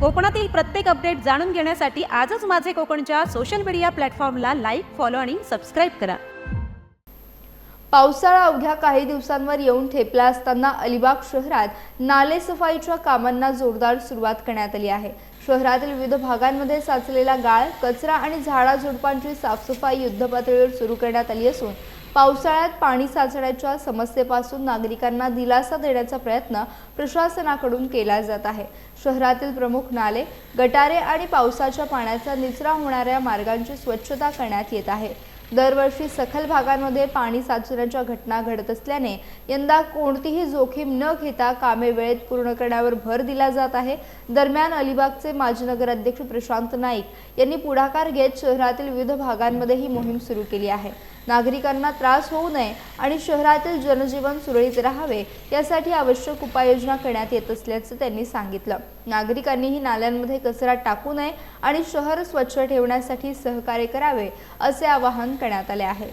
कोकणातील प्रत्येक अपडेट जाणून घेण्यासाठी आजच माझे कोकणच्या सोशल मीडिया प्लॅटफॉर्मला लाईक, फॉलो आणि सबस्क्राईब करा। पावसाळा अवघ्या काही दिवसांवर येऊन ठेपला असताना अलिबाग शहरात नाले सफाईच्या कामांना जोरदार सुरुवात करण्यात आली आहे। शहरातील विविध भागांमध्ये साचलेला गाळ, कचरा आणि झाडाझुडपांची साफसफाई युद्धपातळीवर सुरू करण्यात आली असून पावसाळ्यात पाणी साचण्याच्या समस्येपासून नागरिकांना दिलासा देण्याचा प्रयत्न प्रशासनाकडून केला जात आहे। शहरातील प्रमुख नाले, गटारे आणि पावसाच्या पाण्याचा निचरा होणाऱ्या मार्गांची स्वच्छता करण्यात येत आहे। दरवर्षी सखल भागांमध्ये पाणी साचण्याच्या घटना घडत असल्याने यंदा कोणतीही जोखीम न घेता कामे वेळेत पूर्ण करण्यावर भर दिला जात आहे। दरम्यान अलिबागचे माजी नगराध्यक्ष प्रशांत नाईक यांनी पुढाकार घेत शहरातील विविध भागांमध्ये ही मोहीम सुरू केली आहे। नागरिकांना त्रास होऊ नये आणि शहरातील जनजीवन सुरळीत राहावे यासाठी आवश्यक उपाययोजना करण्यात येत असल्याचे त्यांनी सांगितलं। नागरिकांनीही नाल्यांमध्ये कचरा टाकू नये आणि शहर स्वच्छ ठेवण्यासाठी सहकार्य करावे असे आवाहन करण्यात आले आहे।